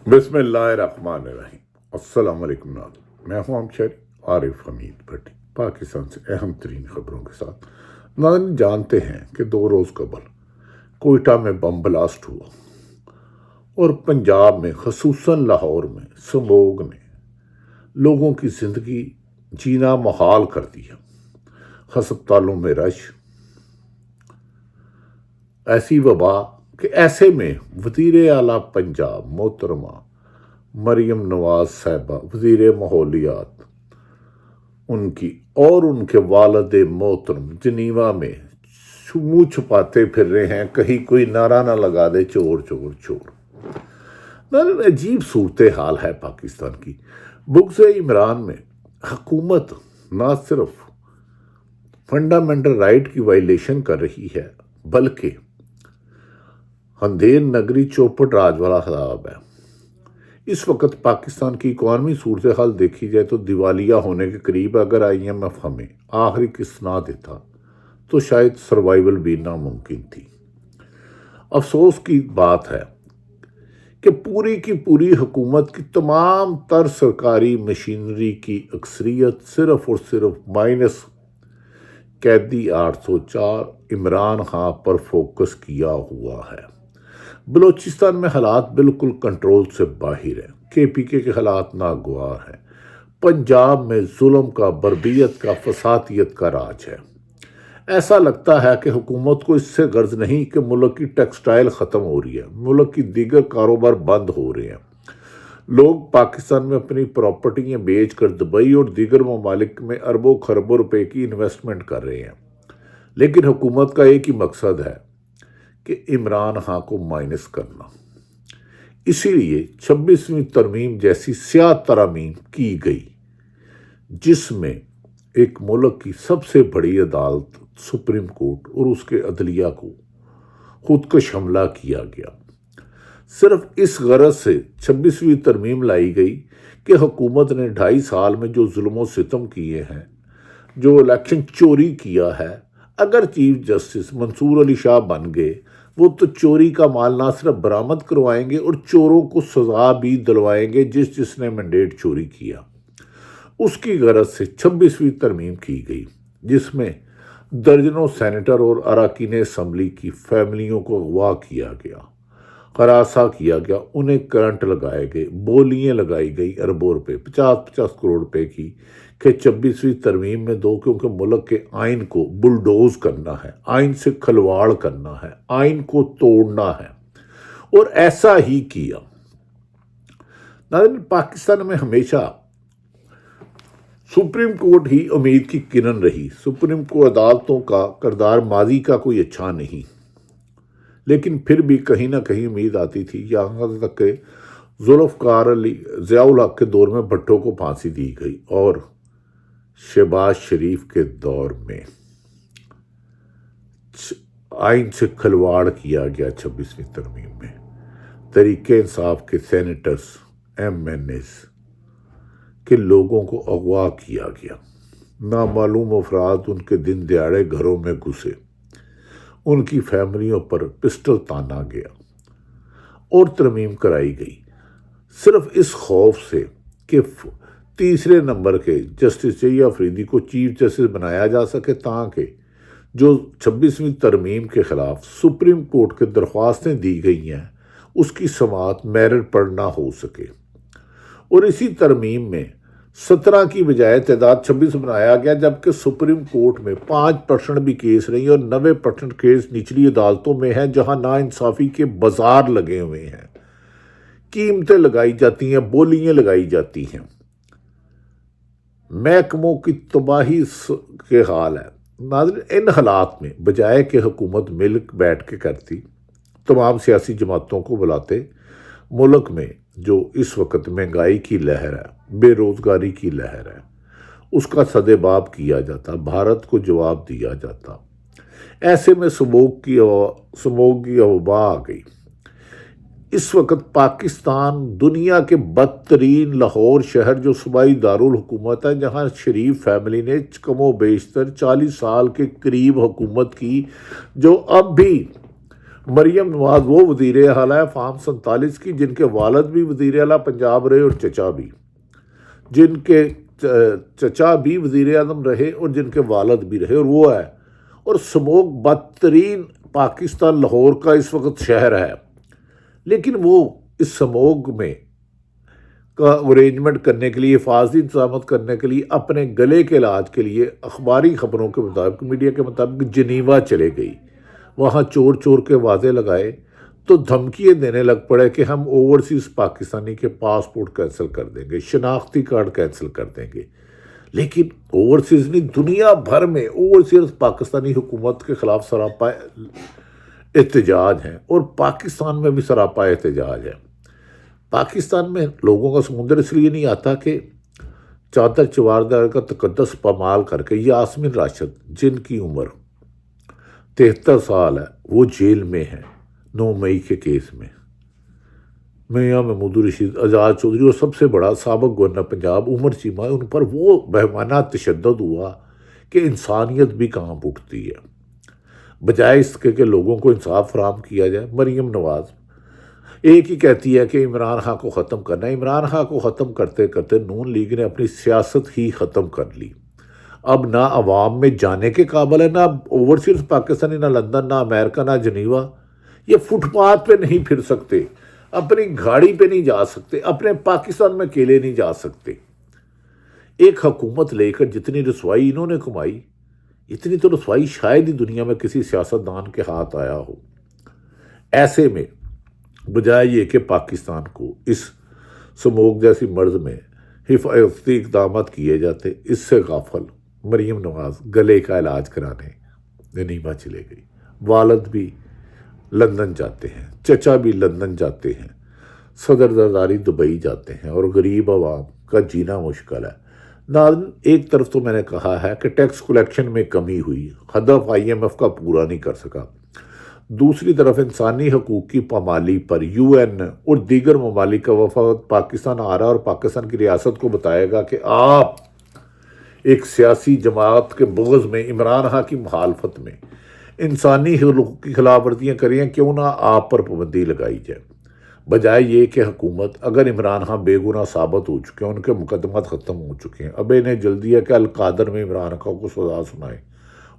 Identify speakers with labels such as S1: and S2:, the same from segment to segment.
S1: بسم اللہ الرحمن الرحیم۔ السلام علیکم ناظرین، میں ہوں شہری عارف حمید بھٹی، پاکستان سے اہم ترین خبروں کے ساتھ۔ ناظرین جانتے ہیں کہ 2 روز قبل کوئٹہ میں بم بلاسٹ ہوا اور پنجاب میں خصوصاً لاہور میں سموگ نے لوگوں کی زندگی جینا محال کر دیا۔ ہسپتالوں میں رش، ایسی وبا کہ ایسے میں وزیر اعلیٰ پنجاب محترمہ مریم نواز صاحبہ وزیر ماحولیات ان کی اور ان کے والد محترم جنیوا میں منہ چھپاتے پھر رہے ہیں، کہیں کوئی نعرہ نہ لگا دے چور چور چور۔ عجیب صورتحال ہے پاکستان کی۔ بغض عمران میں حکومت نہ صرف فنڈامنٹل رائٹ کی وائلیشن کر رہی ہے بلکہ اندھیر نگری چوپٹ راج والا خطاب ہے۔ اس وقت پاکستان کی اکانومی صورتحال دیکھی جائے تو دیوالیہ ہونے کے قریب۔ اگر IMF ہمیں آخری قسط نہ دیتا تو شاید سروائیول بھی ناممکن تھی۔ افسوس کی بات ہے کہ پوری کی پوری حکومت کی تمام تر سرکاری مشینری کی اکثریت صرف اور صرف مائنس قیدی 804 عمران خان پر فوکس کیا ہوا ہے۔ بلوچستان میں حالات بالکل کنٹرول سے باہر ہیں۔ KPK کے حالات ناگوار ہیں۔ پنجاب میں ظلم کا، بربریت کا، فسادیت کا راج ہے۔ ایسا لگتا ہے کہ حکومت کو اس سے غرض نہیں کہ ملک کی ٹیکسٹائل ختم ہو رہی ہے، ملک کی دیگر کاروبار بند ہو رہے ہیں۔ لوگ پاکستان میں اپنی پراپرٹیاں بیچ کر دبئی اور دیگر ممالک میں اربوں خربوں روپے کی انویسٹمنٹ کر رہے ہیں، لیکن حکومت کا ایک ہی مقصد ہے کہ عمران خان کو مائنس کرنا۔ اسی لیے 26ویں ترمیم جیسی سیاہ ترامیم کی گئی، جس میں ایک ملک کی سب سے بڑی عدالت سپریم کورٹ اور اس کے عدلیہ کو خودکش حملہ کیا گیا۔ صرف اس غرض سے 26ویں ترمیم لائی گئی کہ حکومت نے 2.5 سال میں جو ظلم و ستم کیے ہیں، جو الیکشن چوری کیا ہے، اگر چیف جسٹس منصور علی شاہ بن گئے وہ تو چوری کا مال نہ صرف برآمد کروائیں گے اور چوروں کو سزا بھی دلوائیں گے جس نے مینڈیٹ چوری کیا۔ اس کی غرض سے 26ویں ترمیم کی گئی، جس میں درجنوں سینیٹر اور اراکین اسمبلی کی فیملیوں کو اغوا کیا گیا، ہراساں کیا گیا، انہیں کرنٹ لگائے گئے، بولیاں لگائی گئی اربوں روپے، 50 کروڑ روپے کی، کہ 26ویں ترمیم میں دو، کیونکہ ملک کے آئین کو بلڈوز کرنا ہے، آئین سے کھلواڑ کرنا ہے، آئین کو توڑنا ہے، اور ایسا ہی کیا۔ ناظرین پاکستان میں ہمیشہ سپریم کورٹ ہی امید کی کرن رہی۔ سپریم کورٹ عدالتوں کا کردار ماضی کا کوئی اچھا نہیں، لیکن پھر بھی کہیں نہ کہیں امید آتی تھی، یہاں تک کہ ذوالفقار علی ضیاء الحق کے دور میں بھٹو کو پھانسی دی گئی اور شہباز شریف کے دور میں آئین سے کھلواڑ کیا گیا 26ویں ترمیم میں۔ تحریک انصاف کے سینیٹرز، MNAs کے لوگوں کو اغوا کیا گیا، نامعلوم افراد ان کے دن دیہڑے گھروں میں گھسے، ان کی فیملیوں پر پسٹل تانا گیا اور ترمیم کرائی گئی، صرف اس خوف سے کہ تیسرے نمبر کے جسٹس جیا فریدی کو چیف جسٹس بنایا جا سکے، تاکہ جو 26ویں ترمیم کے خلاف سپریم کورٹ کے درخواستیں دی گئی ہیں اس کی سماعت میرٹ پر نہ ہو سکے۔ اور اسی ترمیم میں 17 کی بجائے تعداد 26 بنایا گیا، جبکہ سپریم کورٹ میں 5% بھی کیس نہیں اور 90% کیس نچلی عدالتوں میں ہیں، جہاں ناانصافی کے بازار لگے ہوئے ہیں، قیمتیں لگائی جاتی ہیں، بولیاں لگائی جاتی ہیں، محکموں کی تباہی کے حال ہے۔ ناظرین ان حالات میں بجائے کہ حکومت مل بیٹھ کے کرتی، تمام سیاسی جماعتوں کو بلاتے، ملک میں جو اس وقت مہنگائی کی لہر ہے، بے روزگاری کی لہر ہے، اس کا سدباب کیا جاتا، بھارت کو جواب دیا جاتا۔ ایسے میں سموگ کی وبا آ گئی۔ اس وقت پاکستان دنیا کے بدترین لاہور شہر جو صوبائی دارالحکومت ہے، جہاں شریف فیملی نے کم و بیشتر 40 سال کے قریب حکومت کی، جو اب بھی مریم نواز وہ وزیر اعلیٰ ہے فارم 47 کی جن کے والد بھی وزیر اعلیٰ پنجاب رہے اور چچا بھی، جن کے چچا بھی وزیر اعظم رہے اور جن کے والد بھی رہے، اور وہ ہے، اور سموگ بدترین پاکستان لاہور کا اس وقت شہر ہے، لیکن وہ اس سموگ میں کا ارینجمنٹ کرنے کے لیے، حفاظتی انتظامات کرنے کے لیے، اپنے گلے کے علاج کے لیے اخباری خبروں کے مطابق، میڈیا کے مطابق جنیوا چلے گئی، وہاں چور چور کے وعدے لگائے تو دھمکیاں دینے لگ پڑے کہ ہم اوورسیز پاکستانی کے پاسپورٹ کینسل کر دیں گے، شناختی کارڈ کینسل کر دیں گے، لیکن اوورسیز نہیں، دنیا بھر میں اوورسیز پاکستانی حکومت کے خلاف سراپا احتجاج ہیں، اور پاکستان میں بھی سراپا احتجاج ہے۔ پاکستان میں لوگوں کا سمندر اس لیے نہیں آتا کہ چادر چواردار کا تقدس پامال کر کے یاسمین راشد جن کی عمر 73 سال ہے وہ جیل میں ہیں 9 مئی کے کیس میں، میاں محمود رشید، آزاد چودھری اور سب سے بڑا سابق گورنر پنجاب عمر چیمہ، ان پر وہ بہیمانہ تشدد ہوا کہ انسانیت بھی کانپ اٹھتی ہے۔ بجائے اس کے کہ لوگوں کو انصاف فراہم کیا جائے، مریم نواز ایک ہی کہتی ہے کہ عمران خان کو ختم کرنا ہے۔ عمران خان کو ختم کرتے کرتے نون لیگ نے اپنی سیاست ہی ختم کر لی، اب نہ عوام میں جانے کے قابل ہے، نہ اوورسیز پاکستانی، نہ لندن، نہ امریکہ، نہ جنیوا، یہ فٹ پاتھ پہ نہیں پھر سکتے، اپنی گاڑی پہ نہیں جا سکتے، اپنے پاکستان میں اکیلے نہیں جا سکتے۔ ایک حکومت لے کر جتنی رسوائی انہوں نے کمائی، اتنی تو رسوائی شاید ہی دنیا میں کسی سیاستدان کے ہاتھ آیا ہو۔ ایسے میں بجائے یہ کہ پاکستان کو اس سموگ جیسی مرض میں حفاظتی اقدامات کیے جاتے، اس سے غافل مریم نواز گلے کا علاج کرانے جنیوا چلے گئی۔ والد بھی لندن جاتے ہیں، چچا بھی لندن جاتے ہیں، صدر زرداری دبئی جاتے ہیں، اور غریب عوام کا جینا مشکل ہے۔ ناظرین، ایک طرف تو میں نے کہا ہے کہ ٹیکس کلیکشن میں کمی ہوئی، ہدف IMF کا پورا نہیں کر سکا، دوسری طرف انسانی حقوق کی پامالی پر UN اور دیگر ممالک کا وفد پاکستان آ رہا، اور پاکستان کی ریاست کو بتائے گا کہ آپ ایک سیاسی جماعت کے بغض میں، عمران خان کی مخالفت میں انسانی حقوق کی خلاف ورزیاں کریں، کیوں نہ آپ پر پابندی لگائی جائے۔ بجائے یہ کہ حکومت، اگر عمران خان بے گناہ ثابت ہو چکے ہیں، ان کے مقدمات ختم ہو چکے ہیں، اب انہیں جلدی ہے کہ القادر میں عمران خان کو سزا سنائے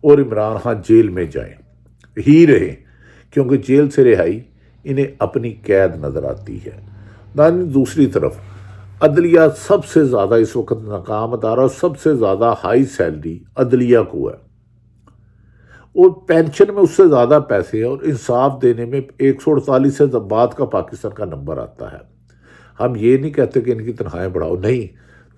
S1: اور عمران خان جیل میں جائیں ہی رہیں، کیونکہ جیل سے رہائی انہیں اپنی قید نظر آتی ہے۔ دوسری طرف عدلیہ سب سے زیادہ اس وقت ناکام ادارہ، اور سب سے زیادہ ہائی سیلری عدلیہ کو ہے، اور پینشن میں اس سے زیادہ پیسے ہیں، اور انصاف دینے میں 148 سے بعد کا پاکستان کا نمبر آتا ہے۔ ہم یہ نہیں کہتے کہ ان کی تنخواہیں بڑھاؤ، نہیں،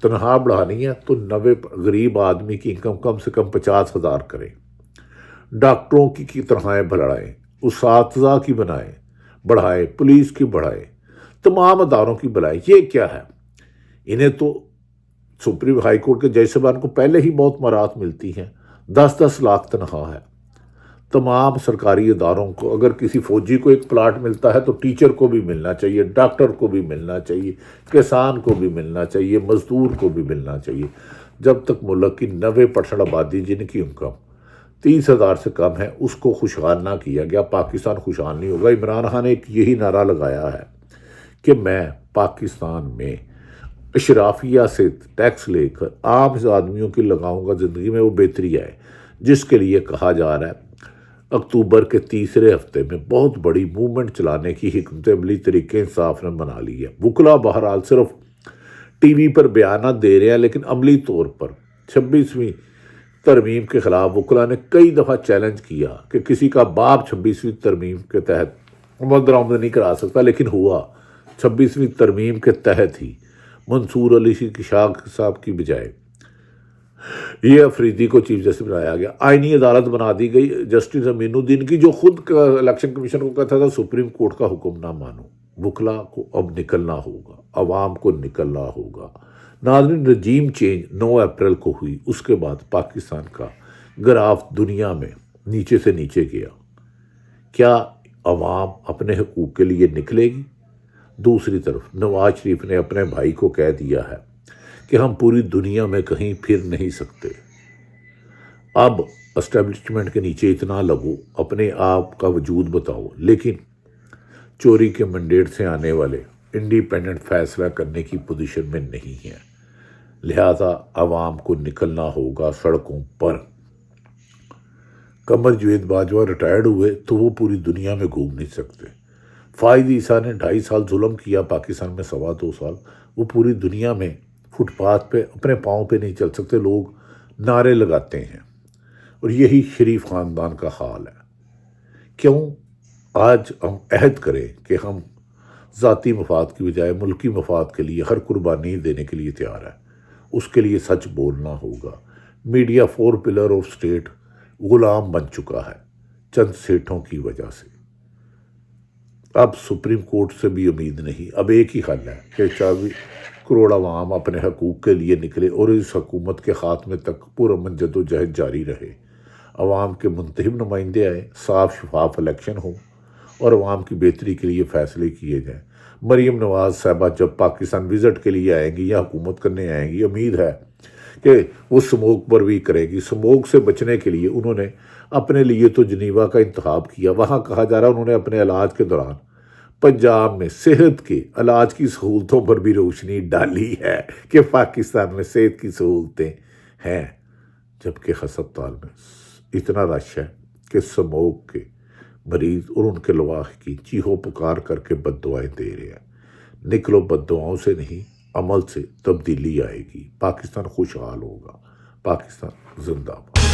S1: تنخواہ بڑھانی ہے تو 90 غریب آدمی کی انکم کم سے کم 50,000 کریں، ڈاکٹروں کی تنخواہیں بڑھائیں، اساتذہ کی بڑھائیں، پولیس کی بڑھائیں، تمام اداروں کی بڑھائیں۔ یہ کیا ہے؟ انہیں تو سپریم ہائی کورٹ کے جج صاحبان کو پہلے ہی بہت مرات ملتی ہیں، 10-10 لاکھ تنخواہ ہے۔ تمام سرکاری اداروں کو، اگر کسی فوجی کو ایک پلاٹ ملتا ہے تو ٹیچر کو بھی ملنا چاہیے، ڈاکٹر کو بھی ملنا چاہیے، کسان کو بھی ملنا چاہیے، مزدور کو بھی ملنا چاہیے۔ جب تک ملک کی 90% آبادی جن کی انکم 30,000 سے کم ہے اس کو خوشحال نہ کیا گیا، پاکستان خوشحال نہیں ہوگا۔ عمران خان نے ایک یہی نعرہ لگایا ہے کہ میں پاکستان میں اشرافیہ سے ٹیکس لے کر عام آدمیوں کی لگاؤں گا، زندگی میں وہ بہتری آئے، جس کے لیے کہا جا رہا ہے اکتوبر کے تیسرے ہفتے میں بہت بڑی موومنٹ چلانے کی حکمت عملی طریقے انصاف نے بنا لی ہے۔ وکلا بہرحال صرف ٹی وی پر بیانات دے رہے ہیں، لیکن عملی طور پر 26ویں ترمیم کے خلاف وکلا نے کئی دفعہ چیلنج کیا کہ کسی کا باپ 26ویں ترمیم کے تحت عمل درآمد نہیں کرا سکتا، لیکن ہوا 26ویں ترمیم کے تحت ہی منصور علی شاہ صاحب کی بجائے یہ افریدی کو چیف جسٹس بنایا گیا، آئینی عدالت بنا دی گئی جسٹس امین الدین کی، جو خود الیکشن کمیشن کو کہتا تھا سپریم کورٹ کا حکم نہ مانو۔ وکلا کو اب نکلنا ہوگا، عوام کو نکلنا ہوگا۔ ناظرین، رجیم چینج 9 اپریل کو ہوئی، اس کے بعد پاکستان کا گراف دنیا میں نیچے سے نیچے گیا۔ کیا عوام اپنے حقوق کے لیے نکلے گی؟ دوسری طرف نواز شریف نے اپنے بھائی کو کہہ دیا ہے کہ ہم پوری دنیا میں کہیں پھر نہیں سکتے، اب اسٹیبلشمنٹ کے نیچے اتنا لگو، اپنے آپ کا وجود بتاؤ، لیکن چوری کے مینڈیٹ سے آنے والے انڈیپینڈنٹ فیصلہ کرنے کی پوزیشن میں نہیں ہیں۔ لہذا عوام کو نکلنا ہوگا سڑکوں پر۔ قمر جاوید باجوہ ریٹائرڈ ہوئے تو وہ پوری دنیا میں گھوم نہیں سکتے۔ فائد عیسیٰ نے 2.5 سال ظلم کیا، پاکستان میں 2.25 سال، وہ پوری دنیا میں فٹ پاتھ پہ اپنے پاؤں پہ نہیں چل سکتے، لوگ نعرے لگاتے ہیں، اور یہی شریف خاندان کا حال ہے۔ کیوں آج ہم عہد کریں کہ ہم ذاتی مفاد کی بجائے ملکی مفاد کے لیے ہر قربانی دینے کے لیے تیار ہے؟ اس کے لیے سچ بولنا ہوگا۔ Media 4 pillar of state Ghulam بن چکا ہے چند سیٹھوں کی وجہ سے۔ اب سپریم کورٹ سے بھی امید نہیں، اب ایک ہی حل ہے کہ 24 کروڑ عوام اپنے حقوق کے لیے نکلے اور اس حکومت کے خاتمے تک پرامن جدوجہد جاری رہے۔ عوام کے منتخب نمائندے آئے، صاف شفاف الیکشن ہو اور عوام کی بہتری کے لیے فیصلے کیے جائیں۔ مریم نواز صاحبہ جب پاکستان وزٹ کے لیے آئیں گی یا حکومت کرنے آئیں گی، امید ہے کہ وہ سموگ پر بھی کرے گی۔ سموگ سے بچنے کے لیے انہوں نے اپنے لیے تو جنیوا کا انتخاب کیا، وہاں کہا جا رہا انہوں نے اپنے علاج کے دوران پنجاب میں صحت کے علاج کی سہولتوں پر بھی روشنی ڈالی ہے کہ پاکستان میں صحت کی سہولتیں ہیں، جبکہ ہسپتال میں اتنا رش ہے کہ سموگ کے مریض اور ان کے لواحقین چیخو پکار کر کے بد دعائیں دے رہے ہیں۔ نکلو بد دعاؤں سے نہیں، عمل سے تبدیلی آئے گی، پاکستان خوشحال ہوگا۔ پاکستان زندہ باد۔